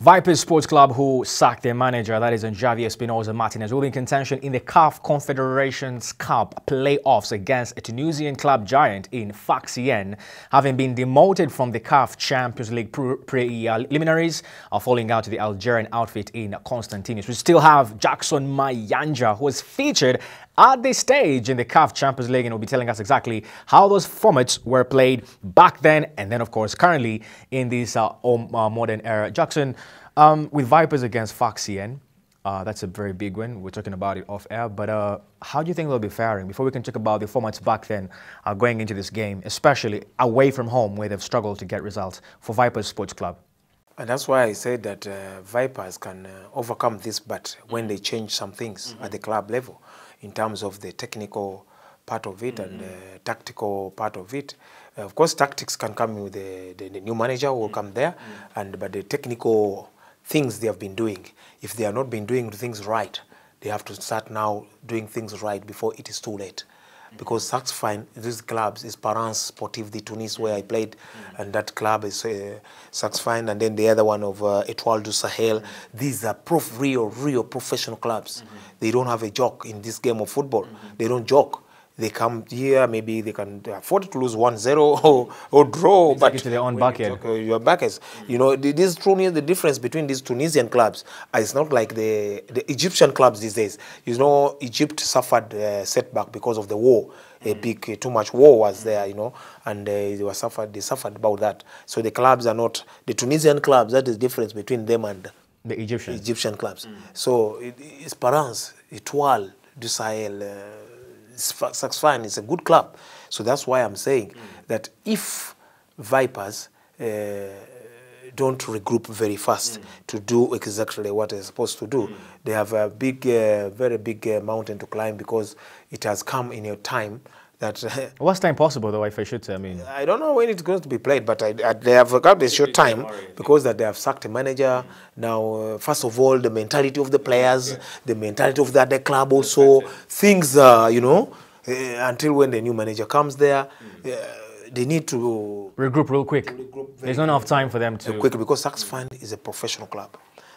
Vipers Sports Club, who sacked their manager, that is Javier Espinosa Martinez, will be in contention in the CAF Confederations Cup playoffs against a Tunisian club giant in KCCA, having been demoted from the CAF Champions League preliminaries, falling out to the Algerian outfit in Constantinos. We still have Jackson Mayanja, who was featured at this stage in the CAF Champions League and will be telling us exactly how those formats were played back then and then, of course, currently in this modern era. Jackson, with Vipers against KCCA, that's a very big win. We're talking about it off air, but how do you think they'll be faring? Before we can talk about the formats back then going into this game, especially away from home where they've struggled to get results for Vipers Sports Club. And that's why I said that Vipers can overcome this, but when they change some things at the club level, in terms of the technical part of it and the tactical part of it. Of course, tactics can come with the new manager who will come there, but the technical things they have been doing, if they have not been doing things right, they have to start now doing things right before it is too late. Because that's fine. These clubs is Parents Sportif de Tunis, where I played, and that club is Saxfine, and then the other one of Etoile du Sahel. These are real professional clubs. They don't have a joke in this game of football. They don't joke. They come here, maybe they can afford to lose 1-0 or draw. But to their own bucket. Your buckets. You know, this truly the difference between these Tunisian clubs. It's not like the Egyptian clubs these days. You know, Egypt suffered setback because of the war. Too much war was there, you know, and they suffered about that. So the clubs are not, the Tunisian clubs, that is the difference between them and the Egyptian clubs. So it's Parents, Etoile du Sahel, Saxfine is a good club. So that's why I'm saying that if Vipers don't regroup very fast to do exactly what they're supposed to do, they have a big, very big mountain to climb, because it has come in a time that... What's time possible, though, if I should say? I mean, I don't know when it's going to be played, but they have got a short time, because that they have sacked a manager. Now, first of all, the mentality of the players, the mentality of the other club also, things, you know, until when the new manager comes there, they need to... regroup real quick. There's not enough time for them to... Quickly, because Saxfine is a professional club.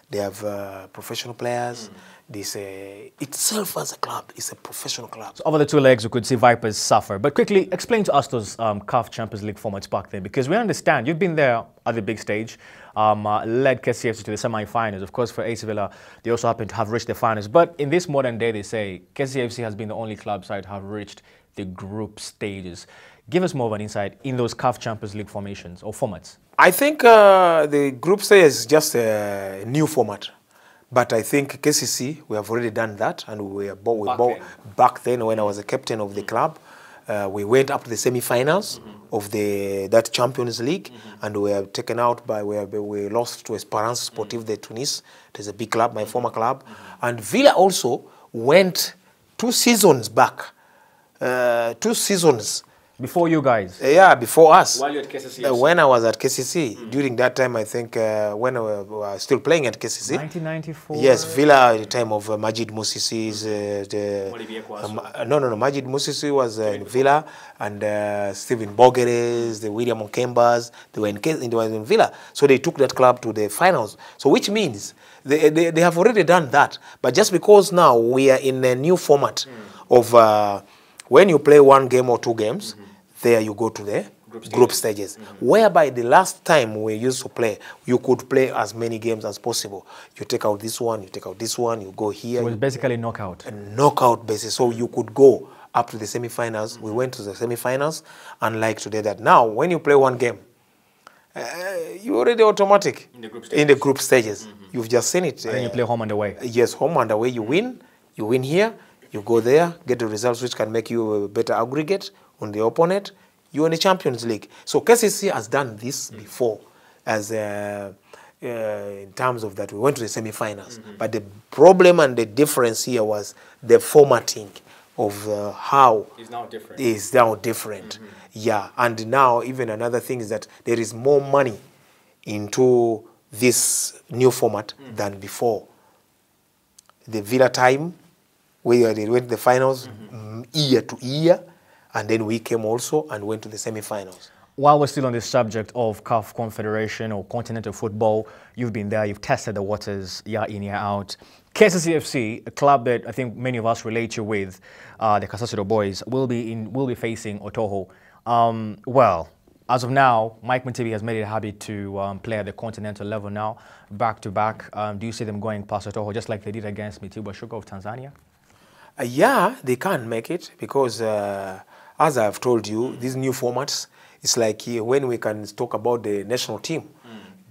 They have professional players. This itself as a club is a professional club. So over the two legs, we could see Vipers suffer. But quickly, explain to us those CAF Champions League formats back then, because we understand you've been there at the big stage, led KCCA to the semi-finals. Of course, for AC Villa, they also happen to have reached the finals. But in this modern day, they say KCCA has been the only club side to have reached the group stages. Give us more of an insight in those CAF Champions League formations or formats. I think the group stage is just a new format. But I think KCC, we have already done that, and back then when I was a captain of the club, we went up to the semi-finals of that Champions League, and we were taken out by, we lost to Parents Sportif de Tunis. It is a big club, my former club. And Villa also went 2 seasons back, 2 seasons. Before you guys? Yeah, before us. While you at KCCA? When I was at KCC, during that time, I think, when I was still playing at KCC. 1994? Yes, Villa at the time of Majid Moussisi's... No, Majid Moussisi was in Villa, and Stephen Bogeres, the William Okembas, they were in Villa. So they took that club to the finals. So which means they have already done that. But just because now we are in a new format of... when you play 1 game or 2 games, there you go to the group stages. Whereby the last time we used to play, you could play as many games as possible. You take out this one, you take out this one, you go here. So it was basically knockout. A knockout basis. So you could go up to the semi-finals. We went to the semi-finals, unlike today that now, when you play 1 game, you're already automatic in the group stages. You've just seen it. And then you play home and away. Yes, home and away. You win here. You go there, get the results which can make you a better aggregate on the opponent. You're in the Champions League. So KCC has done this before, as in terms of that we went to the semi-finals. But the problem and the difference here was the formatting of how is now different. Yeah, and now even another thing is that there is more money into this new format than before. The Villa time, where they went to the finals year to year, and then we came also and went to the semi-finals. While we're still on this subject of CAF Confederation or continental football, you've been there, you've tested the waters year in, year out. KCCA, a club that I think many of us relate you with, the KCCA boys, will be facing Otoho. Well, as of now, Mike Mutebi has made it a habit to play at the continental level now, back to back. Do you see them going past Otoho just like they did against Mtibwa Sugar of Tanzania? Yeah, they can make it because, as I've told you, these new formats, it's like when we can talk about the national team,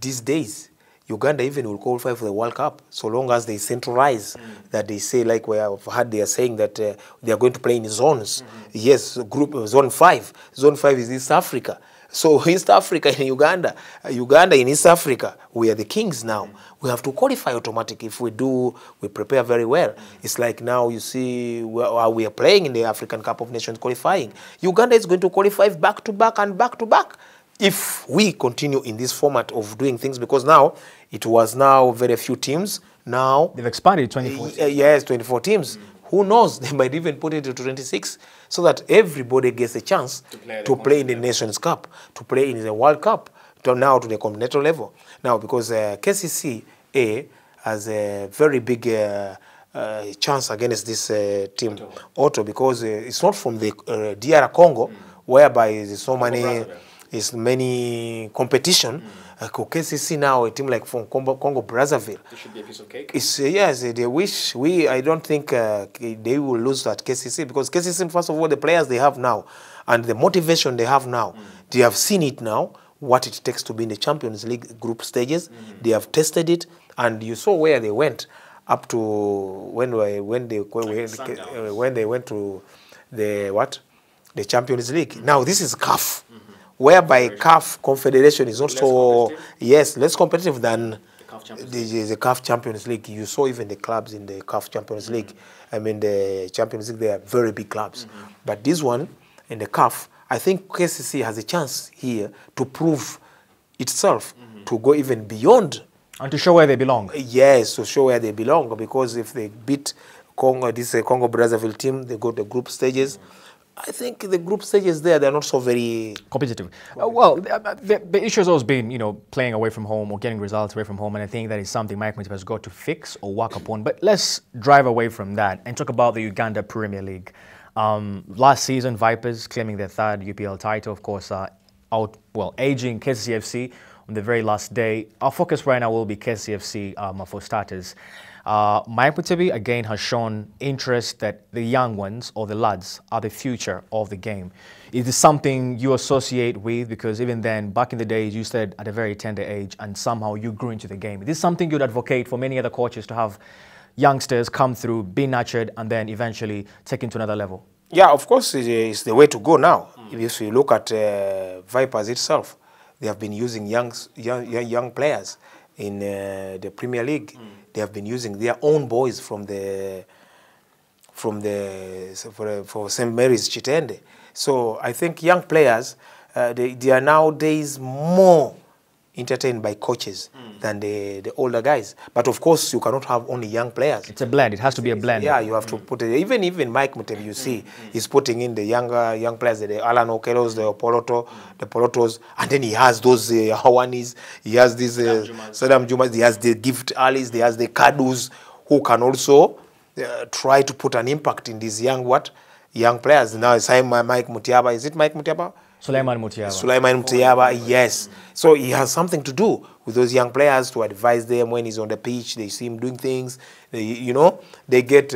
these days, Uganda even will qualify for the World Cup, so long as they centralize that they say, like we have heard, they are saying that they are going to play in zones. Yes, zone 5. Zone 5 is East Africa. So East Africa in Uganda, Uganda in East Africa, we are the kings now. We have to qualify automatically. If we do, we prepare very well. It's like now you see we are playing in the African Cup of Nations qualifying. Uganda is going to qualify back to back and back to back if we continue in this format of doing things, because now it was now very few teams. Now they've expanded 24 teams. Yes, 24 teams. Who knows? They might even put it to 26, so that everybody gets a chance to play in the Nations Cup, to play in the World Cup, to the continental level. Now, because KCCA has a very big chance against this team, Otto, because it's not from the DR Congo, whereby there's so many competition. KCC now, a team like from Congo Brazzaville. It should be a piece of cake. Yes, they wish. I don't think they will lose at KCC, because KCC, first of all, the players they have now and the motivation they have now, they have seen it now, what it takes to be in the Champions League group stages. They have tested it, and you saw where they went up to when they went to the Champions League. Now this is CAF. Whereby CAF Confederation is also less competitive than the CAF Champions League. You saw even the clubs in the CAF Champions League. I mean, the Champions League, they are very big clubs. But this one, in the CAF, I think KCC has a chance here to prove itself, to go even beyond. And to show where they belong. Yes, to show where they belong. Because if they beat Congo, this Congo Brazzaville team, they go to the group stages. I think the group stages there, they're not so very competitive. Well, the issue has always been, playing away from home or getting results away from home, and I think that is something Mike Mutebi has got to fix or work upon. But let's drive away from that and talk about the Uganda Premier League. Last season, Vipers claiming their third UPL title, of course, aging KCCA on the very last day. Our focus right now will be KCCA for starters. Mike Mutebi again has shown interest that the young ones or the lads are the future of the game. Is this something you associate with? Because even then, back in the days, you said at a very tender age and somehow you grew into the game. Is this something you'd advocate for many other coaches to have youngsters come through, be nurtured, and then eventually taken to another level? Yeah, of course, it's the way to go now. If you look at Vipers itself, they have been using young players in the Premier League. They have been using their own boys for St. Mary's Chitende. So I think young players, they are nowadays more entertained by coaches than the older guys. But of course, you cannot have only young players. It's a blend. It has to be a blend. Yeah, you have to put it. Even Mike Mutebi, you see, he's putting in the young players, the Alan Okelos, the Polotos, and then he has those Hawanis, he has these Saddam Jumas, he has the Gift Alis, he has the Kadus, who can also try to put an impact in these young players. Now, it's Mike Mutiaba. Is it Mike Mutiaba? Sulaiman Mutiaba. Sulaiman Mutiaba, yes. So he has something to do with those young players to advise them when he's on the pitch. They see him doing things, they get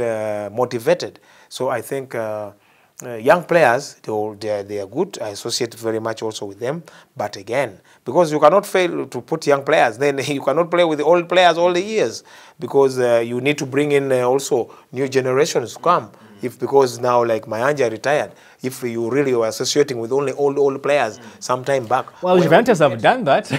motivated. So I think young players, they are good. I associate very much also with them. But again, because you cannot fail to put young players, then you cannot play with the old players all the years, because you need to bring in also new generations to come. Because now, like Mayanja retired, if you really were associating with only old players some time back. Well, Juventus have done that,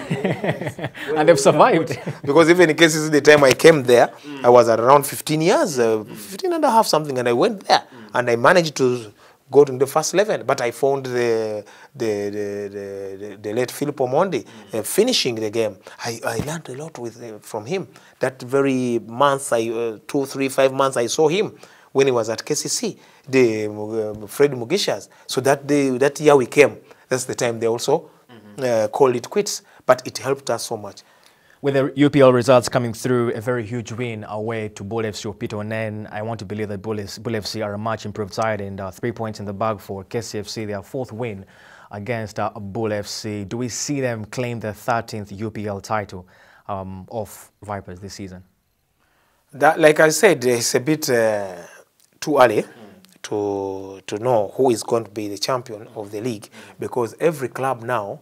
and they've survived. Because even in cases the time I came there, I was at around 15 years, 15 and a half something, and I went there, and I managed to go to the first 11. But I found the late Filippo Mondi finishing the game. I learned a lot from him. That very month, 2, 3, 5 months, I saw him when he was at KCC, the Fred Mugishas. So that year we came, that's the time they also call it quits, but it helped us so much. With the UPL results coming through, a very huge win away to Bull FC or Peter Onen, I want to believe that Bull FC are a much improved side, and 3 points in the bag for KCFC, their 4th win against Bull FC. Do we see them claim the 13th UPL title of Vipers this season? That, like I said, it's a bit too early to know who is going to be the champion of the league, because every club now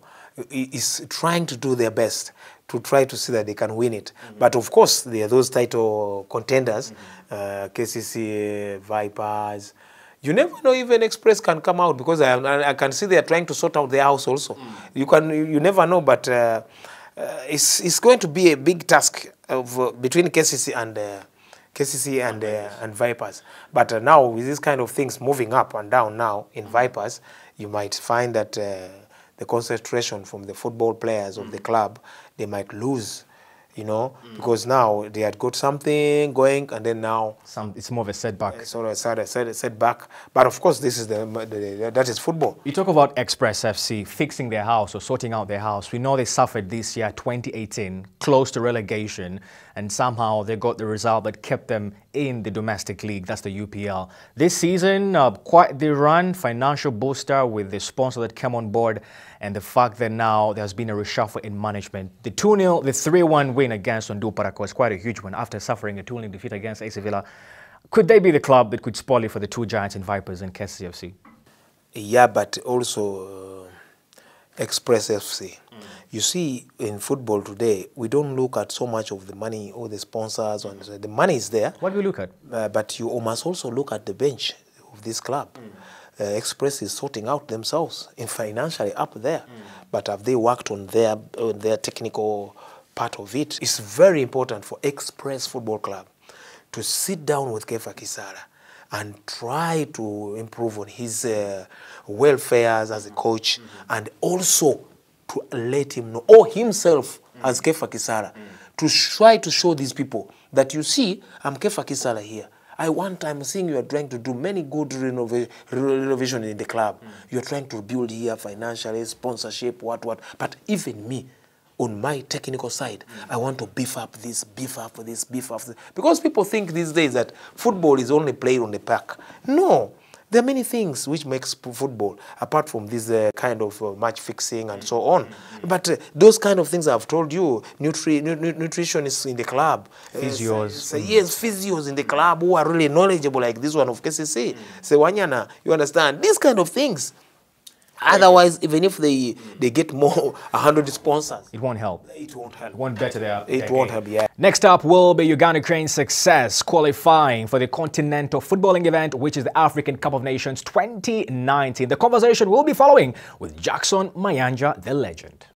is trying to do their best to try to see that they can win it. But of course, there are those title contenders, KCCA, Vipers. You never know, even Express can come out, because I can see they are trying to sort out their house also. You never know, but it's going to be a big task of between KCCA and Vipers. But now with these kind of things moving up and down now in Vipers, you might find that the concentration from the football players of the club, they might lose, you know, because now they had got something going, and then now it's more of a setback. Sort of a setback. But of course, this is that is football. You talk about Express FC fixing their house or sorting out their house. We know they suffered this year, 2018, close to relegation, and somehow they got the result that kept them in the domestic league. That's the UPL. This season, quite the run, financial booster with the sponsor that came on board, and the fact that now there's been a reshuffle in management. The 2-0, the 3-1 win against Onduparaka was quite a huge one after suffering a 2-0 defeat against AC Villa. Could they be the club that could spoil it for the two giants in Vipers and KCFC? Yeah, but also Express FC. You see, in football today, we don't look at so much of the money or the sponsors. The money is there. What do we look at? But you must also look at the bench of this club. Express is sorting out themselves in financially up there. But have they worked on their technical part of it? It's very important for Express Football Club to sit down with Kefa Kisara and try to improve on his welfare as a coach, and also to let him know, or himself as Kefa Kisara, to try to show these people that, you see, I'm Kefa Kisara here. I'm seeing you are trying to do many good renovation in the club. You're trying to build here financially, sponsorship, what. But even me, on my technical side, I want to beef up this, beef up this, beef up this. Because people think these days that football is only played on the park. No. There are many things which makes football, apart from this kind of match fixing and so on. But those kind of things I've told you, nutritionists in the club. Physios. Yes, physios in the club who are really knowledgeable, like this one of KCCA. Sewanyana, you understand? These kind of things. Otherwise, even if they get more 100 sponsors, it won't help. It won't help. It won't better their It won't help, yeah. Next up will be Uganda Crane's success qualifying for the continental footballing event, which is the African Cup of Nations 2019. The conversation will be following with Jackson Mayanja, the legend.